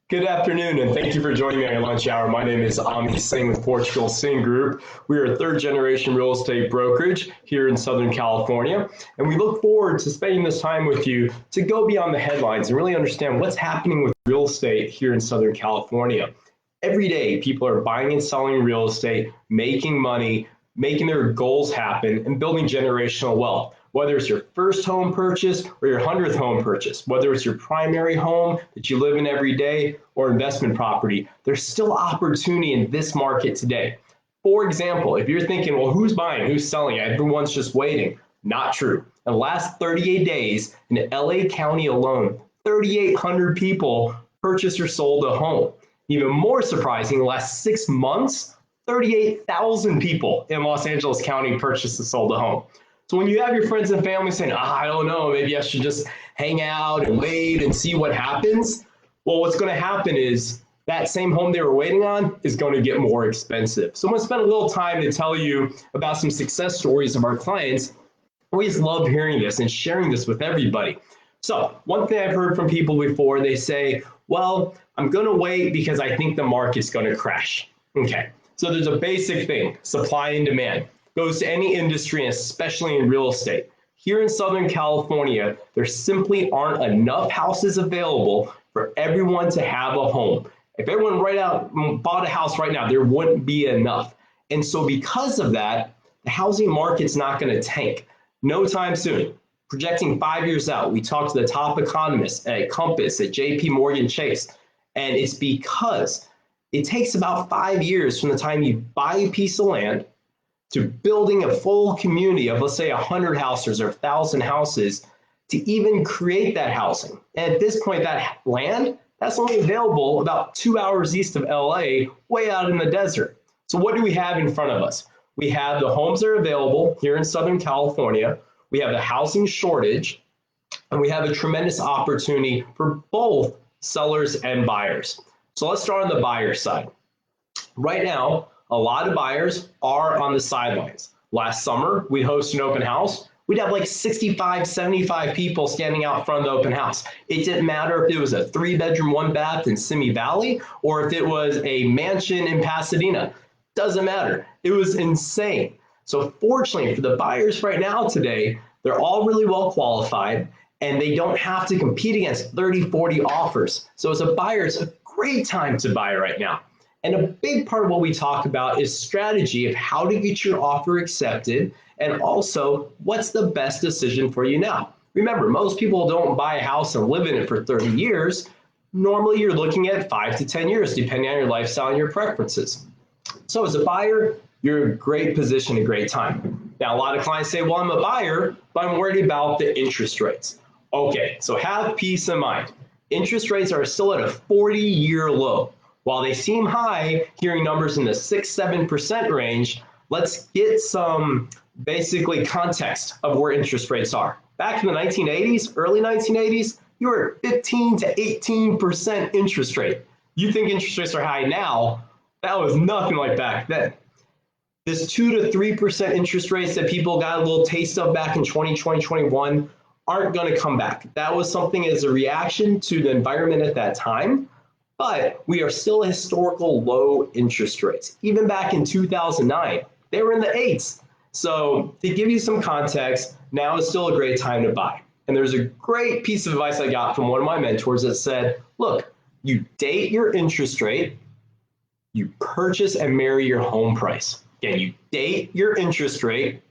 Good afternoon, and thank you for joining me on your lunch hour. My name is Ep.1 Singh with Portugal Singh Group. We are a third-generation real estate brokerage here in Southern California, and we look forward to spending this time with you to go beyond the headlines and really understand what's happening with real estate here in Southern California. Every day, people are buying and selling real estate, making money, making their goals happen, and building generational wealth. Whether it's your first home purchase or your 100th home purchase, whether it's your primary home that you live in every day or investment property, there's still opportunity in this market today. For example, if you're thinking, well, who's buying, who's selling, everyone's just waiting. Not true. In the last 38 days in LA County alone, 3,800 people purchased or sold a home. Even more surprising, in the last 6 months, 38,000 people in Los Angeles County purchased and sold a home. So when you have your friends and family saying, I don't know, maybe I should just hang out and wait and see what happens. Well, what's going to happen is that same home they were waiting on is going to get more expensive. So I'm going to spend a little time to tell you about some success stories of our clients. I always love hearing this and sharing this with everybody. So one thing I've heard from people before, they say, well, I'm going to wait because I think the market's going to crash. Okay, so there's a basic thing, supply and demand. Goes to any industry, and especially in real estate. Here in Southern California, there simply aren't enough houses available for everyone to have a home. If everyone bought a house right now, there wouldn't be enough. And so because of that, the housing market's not going to tank. No time soon. Projecting 5 years out, we talked to the top economists at Compass, at JP Chase, and it's because it takes about 5 years from the time you buy a piece of land to building a full community of, let's say, 100 houses or 1,000 houses to even create that housing. And at this point, that land, that's only available about 2 hours east of LA, way out in the desert. So what do we have in front of us? We have the homes that are available here in Southern California. We have the housing shortage, and we have a tremendous opportunity for both sellers and buyers. So let's start on the buyer side. Right now, a lot of buyers are on the sidelines. Last summer, we hosted an open house. We'd have like 65, 75 people standing out front of the open house. It didn't matter if it was a 3-bedroom, 1-bath in Simi Valley or if it was a mansion in Pasadena. Doesn't matter. It was insane. So fortunately for the buyers right now today, they're all really well qualified and they don't have to compete against 30, 40 offers. So as a buyer, it's a great time to buy right now. And a big part of what we talk about is strategy of how to get your offer accepted and also what's the best decision for you now. Remember, most people don't buy a house and live in it for 30 years. Normally, you're looking at 5 to 10 years, depending on your lifestyle and your preferences. So as a buyer, you're in a great position, a great time. Now, a lot of clients say, well, I'm a buyer, but I'm worried about the interest rates. Okay, so have peace of mind. Interest rates are still at a 40-year low. While they seem high, hearing numbers in the 6-7% range, let's get some basically context of where interest rates are. Back in the 1980s, early 1980s, you were at 15 to 18% interest rate. You think interest rates are high now, that was nothing like back then. This 2 to 3% interest rates that people got a little taste of back in 2020, 21 aren't going to come back. That was something as a reaction to the environment at that time. But we are still at historical low interest rates. Even back in 2009, they were in the 8s. So to give you some context, now is still a great time to buy. And there's a great piece of advice I got from one of my mentors that said, look, you date your interest rate, you purchase and marry your home price. Again, you date your interest rate,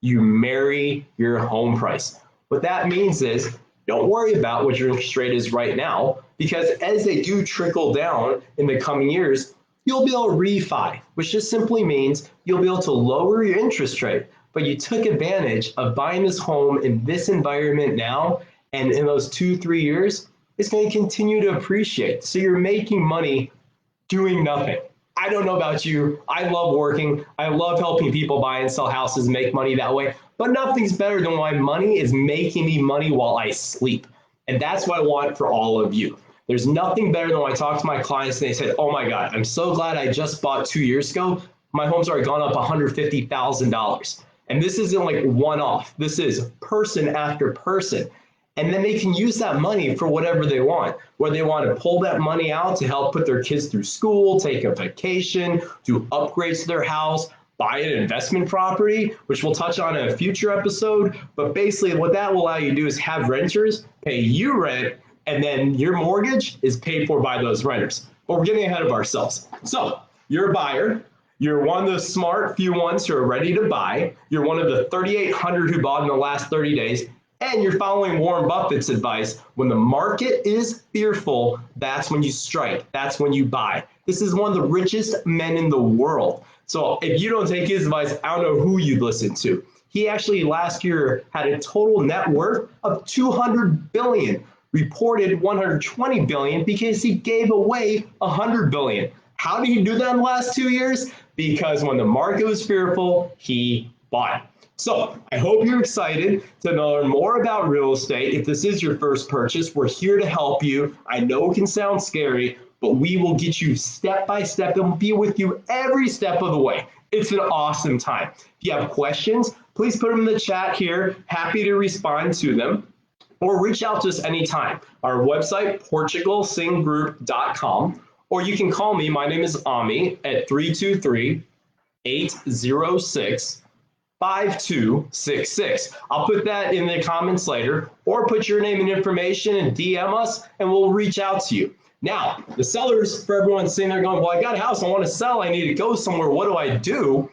you marry your home price. What that means is don't worry about what your interest rate is right now, because as they do trickle down in the coming years, you'll be able to refi, which just simply means you'll be able to lower your interest rate. But you took advantage of buying this home in this environment now, and in those 2-3 years, it's going to continue to appreciate. So you're making money doing nothing. I don't know about you. I love working. I love helping people buy and sell houses and make money that way. But nothing's better than my money is making me money while I sleep. And that's what I want for all of you. There's nothing better than when I talk to my clients and they say, oh my God, I'm so glad I just bought 2 years ago. My home's already gone up $150,000. And this isn't like one-off. This is person after person. And then they can use that money for whatever they want, whether they want to pull that money out to help put their kids through school, take a vacation, do upgrades to their house, buy an investment property, which we'll touch on in a future episode. But basically what that will allow you to do is have renters pay you rent, and then your mortgage is paid for by those renters. But we're getting ahead of ourselves. So you're a buyer. You're one of the smart few ones who are ready to buy. You're one of the 3,800 who bought in the last 30 days. And you're following Warren Buffett's advice. When the market is fearful, that's when you strike. That's when you buy. This is one of the richest men in the world. So if you don't take his advice, I don't know who you'd listen to. He actually last year had a total net worth of 200 billion, reported 120 billion because he gave away 100 billion. How did he do that in the last 2 years? Because when the market was fearful, he bought. So I hope you're excited to learn more about real estate. If this is your first purchase, we're here to help you. I know it can sound scary, but we will get you step by step and be with you every step of the way. It's an awesome time. If you have questions, please put them in the chat here. Happy to respond to them. Or reach out to us anytime. Our website, portugalsinggroup.com. Or you can call me. My name is Ami at 323-806-5266. I'll put that in the comments later, or put your name and information and DM us, and we'll reach out to you. Now, the sellers, for everyone sitting there going, well, I got a house, I want to sell, I need to go somewhere, what do I do?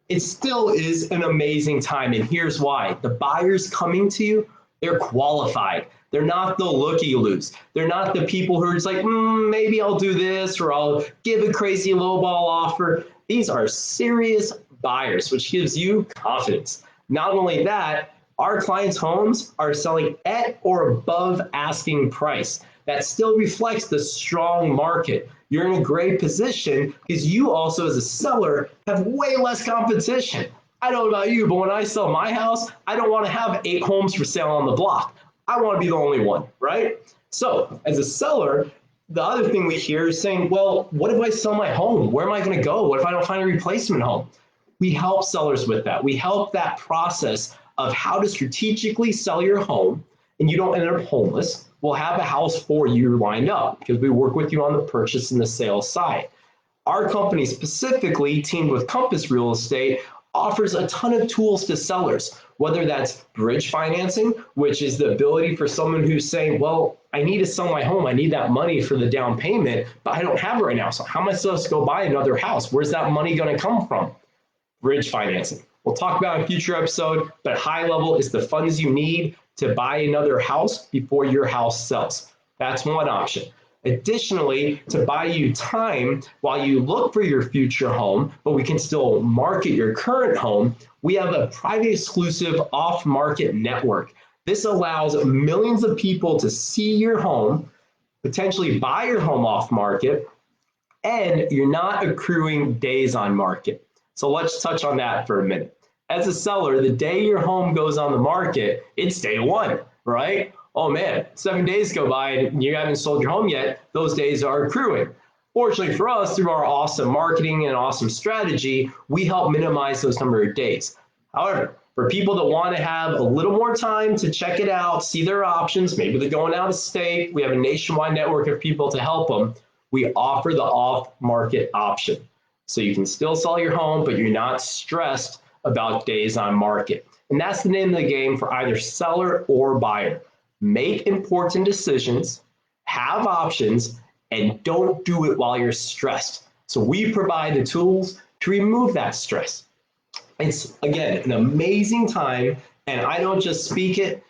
It still is an amazing time, and here's why. The buyers coming to you, they're qualified. They're not the looky-loos. They're not the people who are just like, maybe I'll do this, or I'll give a crazy lowball offer. These are serious buyers, which gives you confidence. Not only that, our clients' homes are selling at or above asking price. That still reflects the strong market. You're in a great position because you also, as a seller, have way less competition. I don't know about you, but when I sell my house, I don't want to have 8 homes for sale on the block. I want to be the only one, right? So as a seller, the other thing we hear is saying, well, what if I sell my home? Where am I going to go? What if I don't find a replacement home? We help sellers with that. We help that process of how to strategically sell your home and you don't end up homeless. We'll have a house for you lined up because we work with you on the purchase and the sales side. Our company specifically, teamed with Compass Real Estate, offers a ton of tools to sellers, whether that's bridge financing, which is the ability for someone who's saying, well, I need to sell my home. I need that money for the down payment, but I don't have it right now. So how am I supposed to go buy another house? Where's that money going to come from? Bridge financing. We'll talk about in a future episode, but high level is the funds you need to buy another house before your house sells. That's one option. Additionally, to buy you time while you look for your future home, but we can still market your current home, we have a private exclusive off-market network. This allows millions of people to see your home, potentially buy your home off market, and you're not accruing days on market. So let's touch on that for a minute. As a seller, the day your home goes on the market, it's day one, right? Oh man, 7 days go by and you haven't sold your home yet, those days are accruing. Fortunately for us, through our awesome marketing and awesome strategy, we help minimize those number of days. However, for people that want to have a little more time to check it out, see their options, maybe they're going out of state, we have a nationwide network of people to help them, we offer the off-market option. So you can still sell your home, but you're not stressed about days on market. And that's the name of the game for either seller or buyer. Make important decisions, have options, and don't do it while you're stressed. So we provide the tools to remove that stress. It's, again, an amazing time, and I don't just speak it,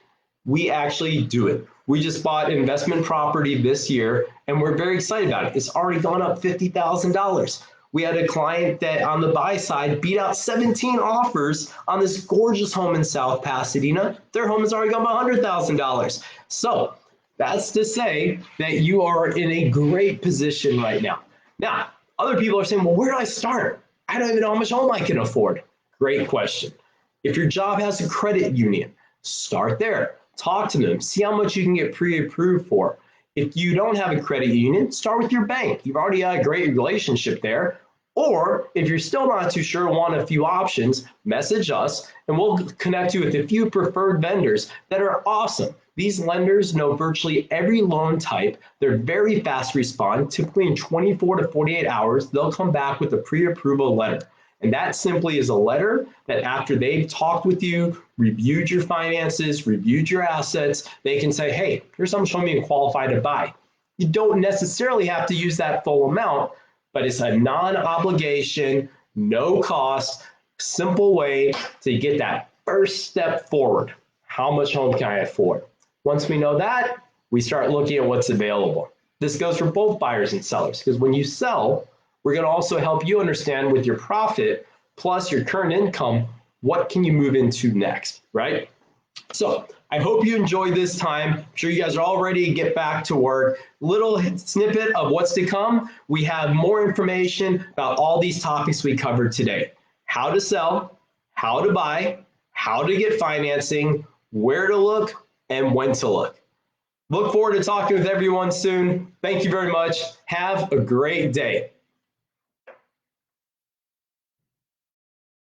we actually do it. We just bought an investment property this year, and we're very excited about it. It's already gone up $50,000. We had a client that on the buy side beat out 17 offers on this gorgeous home in South Pasadena. Their home has already gone by $100,000. So that's to say that you are in a great position right now. Now, other people are saying, well, where do I start? I don't even know how much home I can afford. Great question. If your job has a credit union, start there. Talk to them. See how much you can get pre-approved for. If you don't have a credit union, start with your bank. You've already got a great relationship there. Or if you're still not too sure, want a few options, message us and we'll connect you with a few preferred vendors that are awesome. These lenders know virtually every loan type. They're very fast respond. Typically in 24 to 48 hours, they'll come back with a pre-approval letter. And that simply is a letter that after they've talked with you, reviewed your finances, reviewed your assets, they can say, hey, here's something showing me you qualify to buy. You don't necessarily have to use that full amount, but it's a non-obligation, no cost, simple way to get that first step forward. How much home can I afford? Once we know that, we start looking at what's available. This goes for both buyers and sellers, because when you sell, we're going to also help you understand with your profit plus your current income, what can you move into next, right? So I hope you enjoyed this time. I'm sure you guys are all ready to get back to work. Little snippet of what's to come. We have more information about all these topics we covered today. How to sell, how to buy, how to get financing, where to look, and when to look. Look forward to talking with everyone soon. Thank you very much. Have a great day.